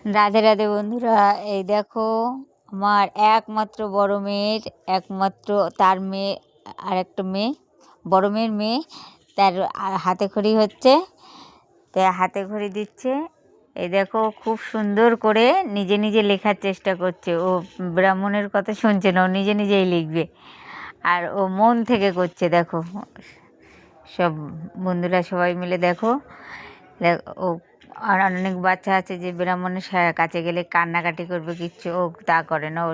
রাধে রাধে বন্ধুরা, এই দেখো আমার একমাত্র বড় মেয়ের একমাত্র তার মেয়ে আর একটা মেয়ে, বড় মেয়ের মেয়ে, তার হাতে খড়ি হচ্ছে, তাই হাতে খড়ি দিচ্ছে। এই দেখো খুব সুন্দর করে নিজে নিজে লেখার চেষ্টা করছে। ও ব্রাহ্মণের কথা শুনছে না, ও নিজে নিজেই লিখবে, আর ও মন থেকে করছে। দেখো সব বন্ধুরা সবাই মিলে দেখো ও। আর অনেক বাচ্চা আছে যে ব্রাহ্মণের কাছে গেলে কান্নাকাটি করবে, কিচ্ছু ও তা করে না। ও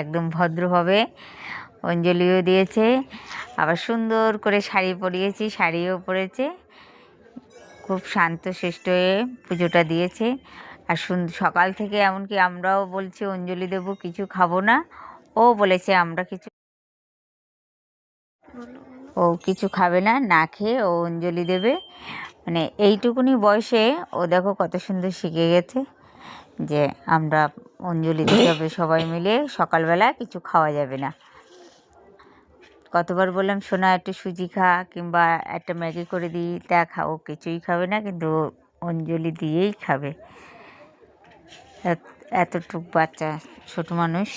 একদম ভদ্রভাবে অঞ্জলিও দিয়েছে, আবার সুন্দর করে শাড়ি পরিয়েছি, শাড়িও পরেছে, খুব শান্তশিষ্ট হয়ে পুজোটা দিয়েছে। আর সকাল থেকে এমনকি আমরাও বলছি অঞ্জলি দেবো, কিছু খাবো না। ও বলেছে আমরা কিছু খাবে না, না খেয়ে ও অঞ্জলি দেবে। মানে এইটুকুনি বয়সে ও দেখো কত সুন্দর শিখে গেছে যে আমরা অঞ্জলি দিতে হবে সবাই মিলে, সকালবেলা কিছু খাওয়া যাবে না। কতবার বললাম সোনা একটু সুজি খা কিংবা একটা ম্যাগি করে দিই, তা খাও, কিছুই খাবে না, কিন্তু অঞ্জলি দিয়েই খাবে। এতটুক বাচ্চা, ছোট মানুষ।